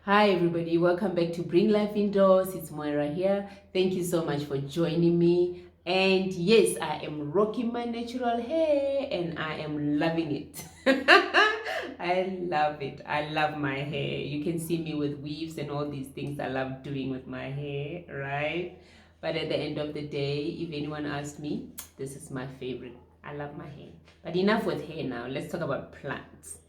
Hi everybody, welcome back to Bring Life Indoors. It's Moira here. Thank you so much for joining me. And yes, I am rocking my natural hair and I am loving it. I love it. I love my hair. You can see me with weaves and all these things I love doing with my hair, right? But at the end of the day, if anyone asked me, this is my favorite. I love my hair. But enough with hair now. Let's talk about plants.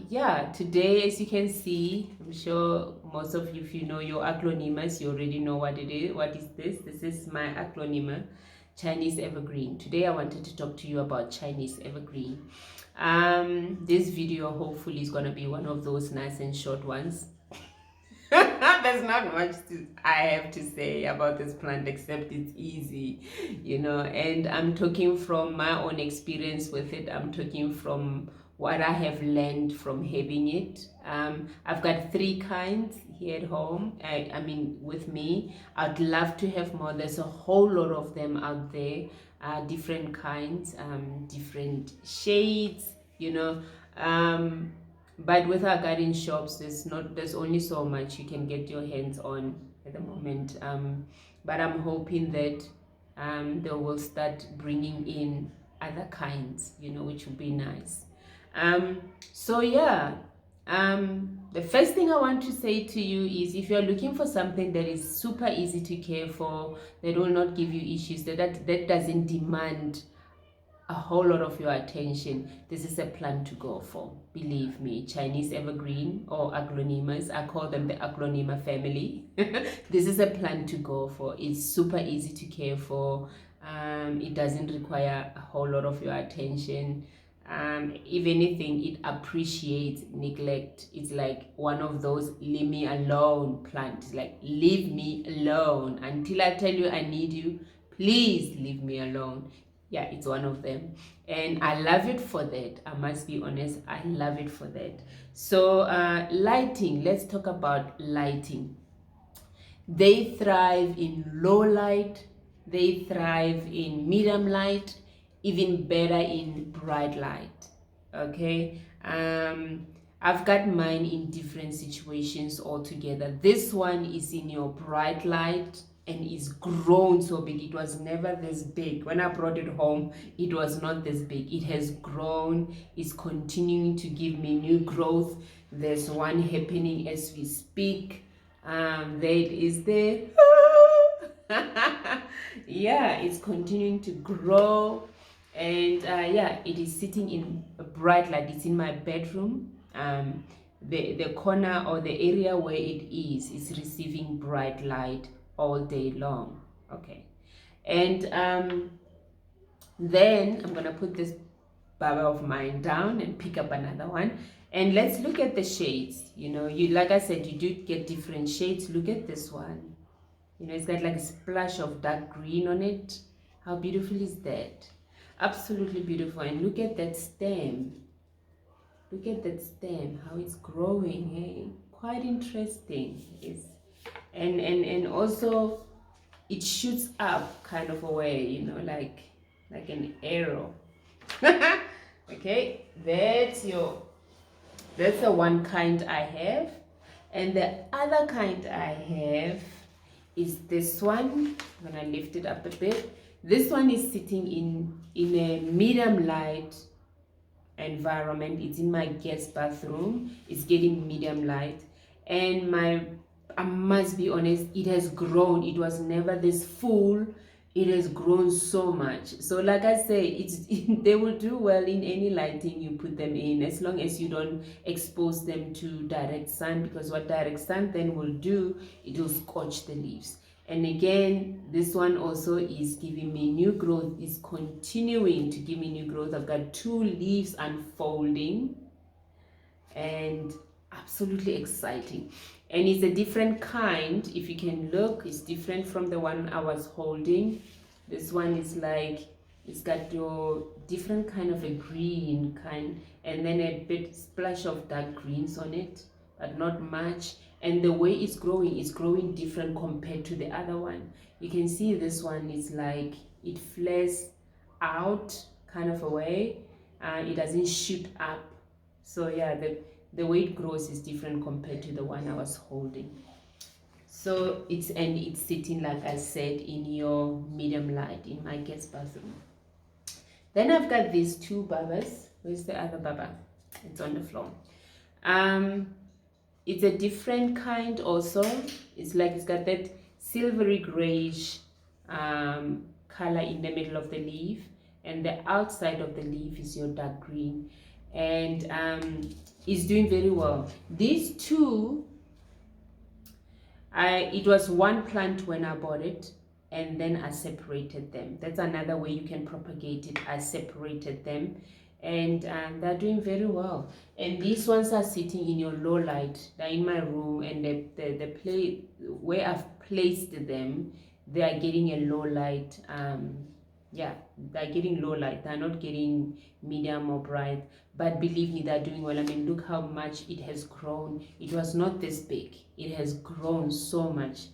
Yeah, today, as you can see, I'm sure most of you, if you know your aglaonemas, you already know what it is. What is this? This is my aglaonema, Chinese Evergreen. Today I wanted to talk to you about Chinese Evergreen. This video hopefully is gonna be one of those nice and short ones. There's not much I have to say about this plant except it's easy, and I'm talking from my own experience with it. I'm talking from what I have learned from having it. I've got 3 kinds here at home. I mean, with me. I'd love to have more. There's a whole lot of them out there, different kinds, different shades, but with our garden shops, there's only so much you can get your hands on at the moment. But I'm hoping that they will start bringing in other kinds, which would be nice. So yeah, the first thing I want to say to you is, if you're looking for something that is super easy to care for, that will not give you issues, that doesn't demand a whole lot of your attention, this is a plant to go for. Believe me, Chinese Evergreen or Aglaonemas, I call them the Aglaonema family. This is a plant to go for. It's super easy to care for. It doesn't require a whole lot of your attention. If anything, it appreciates neglect. It's like one of those leave me alone plants. Like, leave me alone until I tell you I need you. Please leave me alone. Yeah, it's one of them, and I love it for that. I must be honest, I love it for that. So lighting, let's talk about lighting. They thrive in low light, they thrive in medium light, even better in bright light. Okay, I've got mine in different situations altogether. This one is in your bright light and is grown so big. It was never this big. When I brought it home, it was not this big. It has grown, it's continuing to give me new growth. There's one happening as we speak. There it is there. Yeah, it's continuing to grow. And yeah, it is sitting in a bright light. It's in my bedroom. The corner or the area where it is receiving bright light all day long. Okay, and then I'm gonna put this baba of mine down and pick up another one, and let's look at the shades. You, like I said, you do get different shades. Look at this one. It's got like a splash of dark green on it. How beautiful is that? Absolutely beautiful. And look at that stem. Look at that stem, how it's growing. Hey, quite interesting. And also it shoots up kind of a way, like an arrow. Okay, that's the one kind I have. And the other kind I have is this one. I'm gonna lift it up a bit. This one is sitting in a medium light environment. It's in my guest bathroom. It's getting medium light, and I must be honest, it has grown. It was never this full. It has grown so much. So like I say, they will do well in any lighting you put them in, as long as you don't expose them to direct sun, because what direct sun then will do, it will scorch the leaves. And again, this one also is giving me new growth, is continuing to give me new growth. I've got 2 leaves unfolding, and absolutely exciting. And it's a different kind. If you can look, it's different from the one I was holding. This one is like, it's got your different kind of a green kind, and then a bit splash of dark greens on it, but not much. And the way it's growing different compared to the other one. You can see this one is like, it flares out kind of a way. It doesn't shoot up. So yeah, the way it grows is different compared to the one I was holding. So it's sitting, like I said, in your medium light in my guest bathroom. Then I've got these two babas. Where's the other baba? It's on the floor. It's a different kind also. It's like it's got that silvery grayish color in the middle of the leaf, and the outside of the leaf is your dark green, and it's doing very well. These two, it was one plant when I bought it, and then I separated them. That's another way you can propagate it. I separated them, and they're doing very well. And these ones are sitting in your low light. They're in my room, and the place where I've placed them, they are getting a low light. Yeah, they're getting low light. They're not getting medium or bright, but believe me, they're doing well. I mean, look how much it has grown. It was not this big. It has grown so much.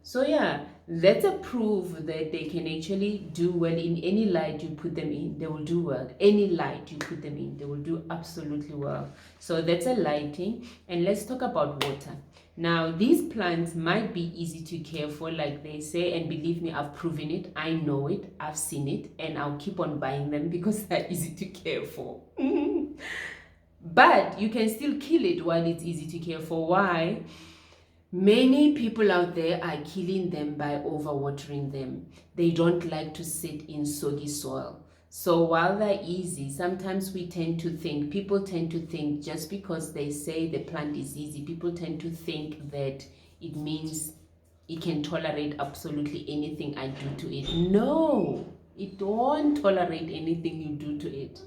So yeah, that's a proof that they can actually do well in any light you put them in. They will do well. Any light you put them in, they will do absolutely well. So that's a lighting. And let's talk about water. Now, these plants might be easy to care for, like they say, and believe me, I've proven it. I know it. I've seen it, and I'll keep on buying them because they're easy to care for. But you can still kill it while it's easy to care for. Why? Many people out there are killing them by overwatering them. They don't like to sit in soggy soil. So while they're easy, sometimes people tend to think just because they say the plant is easy, people tend to think that it means it can tolerate absolutely anything I do to it. No, it won't tolerate anything you do to it.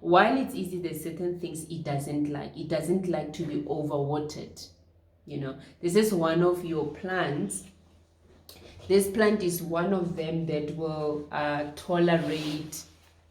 While it's easy, there's certain things it doesn't like. It doesn't like to be overwatered. You know, this is one of your plants. This plant is one of them that will tolerate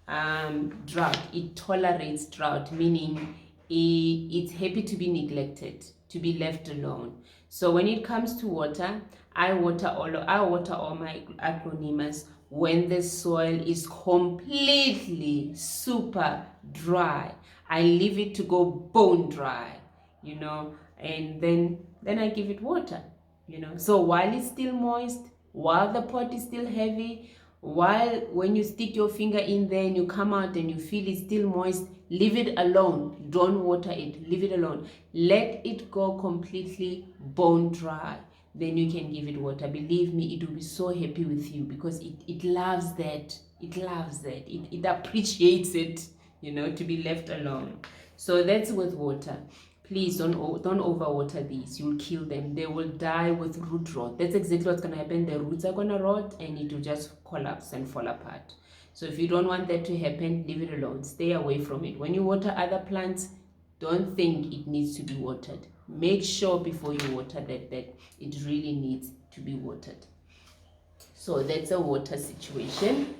drought. It tolerates drought, meaning it's happy to be neglected, to be left alone. So when it comes to water, I water all my aglaonemas when the soil is completely super dry. I leave it to go bone dry, you know, and then I give it water, you know. So while it's still moist, while the pot is still heavy, when you stick your finger in there and you come out and you feel it's still moist, leave it alone. Don't water it. Leave it alone. Let it go completely bone dry. Then you can give it water. Believe me, it will be so happy with you because it loves that. It loves that. It appreciates it, you know, to be left alone. So that's with water. Please don't overwater these. You'll kill them. They will die with root rot. That's exactly what's going to happen. The roots are going to rot and it will just collapse and fall apart. So if you don't want that to happen, leave it alone. Stay away from it. When you water other plants, don't think it needs to be watered. Make sure before you water that it really needs to be watered. So that's a water situation.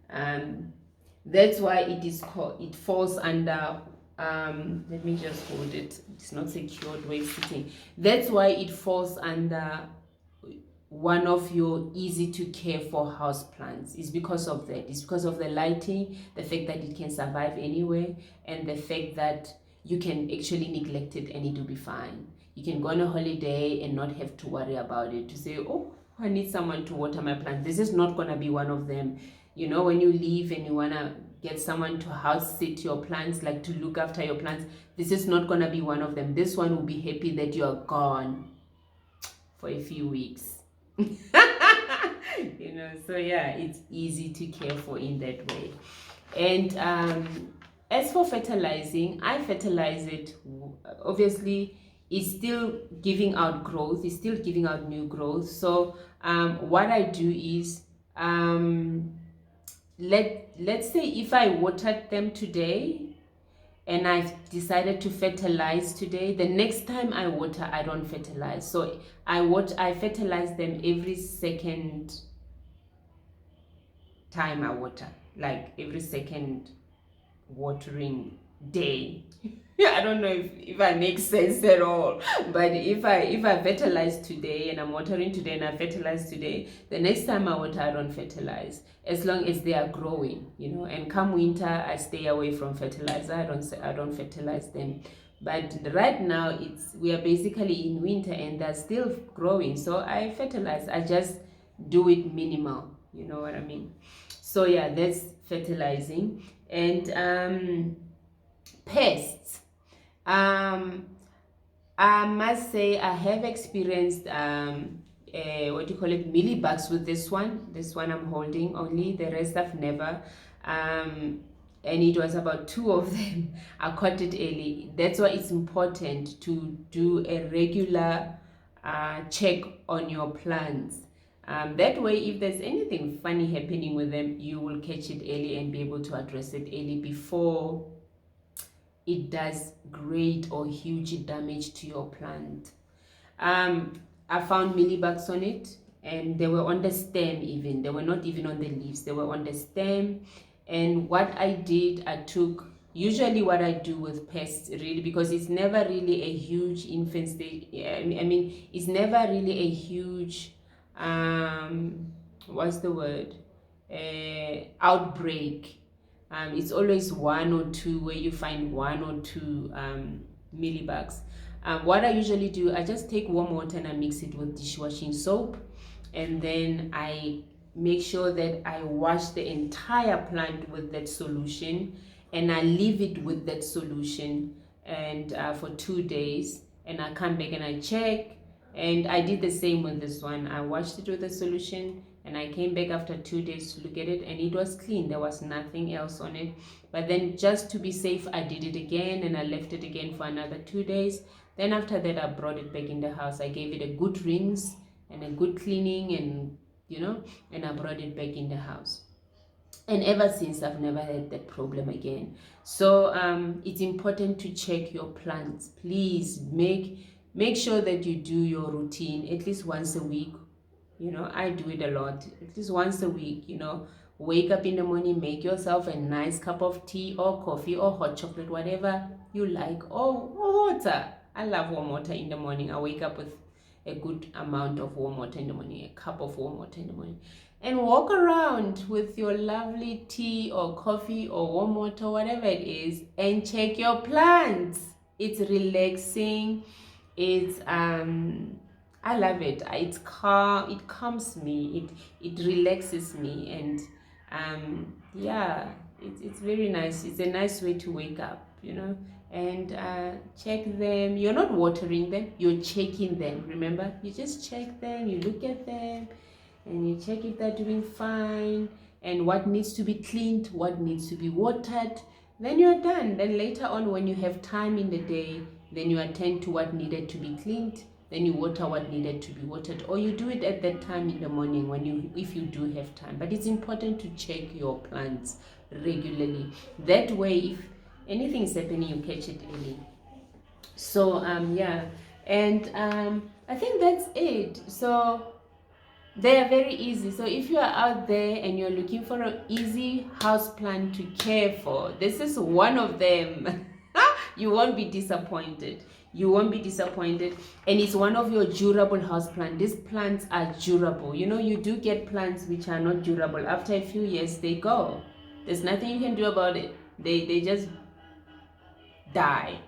That's why it falls under let me just hold it. It's not secured where it's sitting. That's why it falls under one of your easy to care for house plants. It's because of that. It's because of the lighting, the fact that it can survive anywhere, and the fact that you can actually neglect it and it will be fine. You can go on a holiday and not have to worry about it, to say, oh, I need someone to water my plant. This is not going to be one of them. You know, when you leave and you want to get someone to house sit your plants, like to look after your plants, this is not going to be one of them. This one will be happy that you are gone for a few weeks. You know, so yeah, it's easy to care for in that way. And as for fertilizing, I fertilize it. Obviously, it's still giving out growth. It's still giving out new growth. So what I do is let's say if I watered them today and I've decided to fertilize today, the next time I water, I don't fertilize. So I fertilize them every second time I water, like every second watering day. I don't know if I make sense at all, but if I fertilize today and I'm watering today and I fertilize today, the next time I water, I don't fertilize, as long as they are growing, you know. And come winter, I stay away from fertilizer. I don't fertilize them. But right now we are basically in winter and they're still growing, so I fertilize. I just do it minimal, you know what I mean. So yeah, that's fertilizing. And pests, I must say I have experienced what do you call it, mealybugs with this one. This one I'm holding only, the rest I've never. And it was about 2 of them. I caught it early. That's why it's important to do a regular check on your plants. That way, if there's anything funny happening with them, you will catch it early and be able to address it early before it does great or huge damage to your plant. I found mealybugs on it, and they were on the stem even. They were not even on the leaves. They were on the stem. And what I did, I took, usually what I do with pests really, because it's never really a huge infestation. I mean, it's never really a huge, what's the word? Outbreak. It's always 1 or 2 where you find 1 or 2 mealybugs. What I usually do, I just take warm water and I mix it with dishwashing soap, and then I make sure that I wash the entire plant with that solution, and I leave it with that solution and for 2 days, and I come back and I check. And I did the same with this one. I washed it with the solution and I came back after 2 days to look at it, and it was clean. There was nothing else on it. But then just to be safe, I did it again and I left it again for another 2 days. Then after that, I brought it back in the house. I gave it a good rinse and a good cleaning, and and I brought it back in the house. And ever since, I've never had that problem again. So it's important to check your plants. Please make sure that you do your routine at least once a week. I do it a lot, at least once a week. Wake up in the morning, make yourself a nice cup of tea or coffee or hot chocolate, whatever you like, or water. I love warm water in the morning. I wake up with a good amount of warm water in the morning, a cup of warm water in the morning, and walk around with your lovely tea or coffee or warm water, whatever it is, and check your plants. It's relaxing. It's I love it. It's calm. It calms me. It relaxes me, and yeah, it's very nice. It's a nice way to wake up, and check them. You're not watering them. You're checking them. Remember, you just check them. You look at them, and you check if they're doing fine, and what needs to be cleaned, what needs to be watered. Then you're done. Then later on, when you have time in the day, then you attend to what needed to be cleaned. Then you water what needed to be watered, or you do it at that time in the morning if you do have time. But it's important to check your plants regularly. That way, if anything is happening, you catch it early. So yeah, and I think that's it. So they are very easy. So if you are out there and you're looking for an easy house plant to care for, this is one of them. You won't be disappointed. You won't be disappointed. And it's one of your durable house plants. These plants are durable. You do get plants which are not durable. After a few years, they go. There's nothing you can do about it. They just die.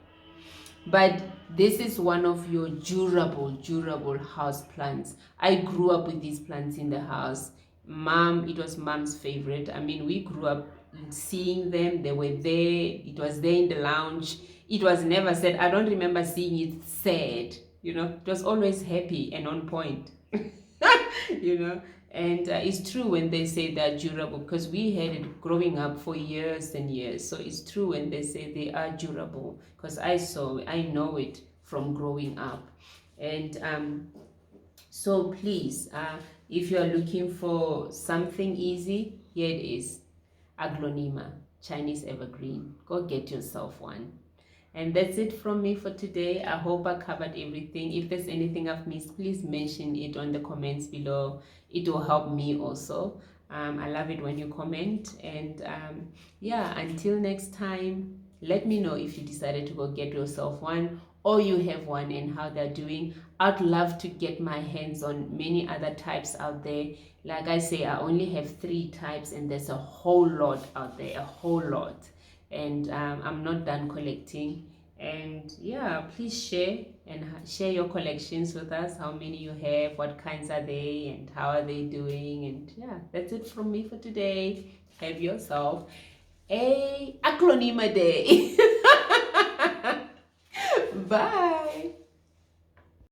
But this is one of your durable house plants. I grew up with these plants in the house. It was mom's favorite. I mean, we grew up seeing them. They were there. It was there in the lounge. It was never sad. I don't remember seeing it sad. It was always happy and on point. And it's true when they say they're durable, because we had it growing up for years and years. So it's true when they say they are durable, because I know it from growing up. And so please, if you are looking for something easy, here it is. Aglaonema, Chinese Evergreen. Go get yourself one. And that's it from me for today. I hope I covered everything. If there's anything I've missed, please mention it on the comments below. It will help me also. I love it when you comment. And yeah, until next time, let me know if you decided to go get yourself one, or you have one and how they're doing. I'd love to get my hands on many other types out there. Like I say, I only have 3 types, and there's a whole lot out there, a whole lot. And I'm not done collecting, And yeah, please share and share your collections with us, how many you have, what kinds are they, and how are they doing. And yeah, that's it from me for today. Have yourself a Aglaonema day. Bye.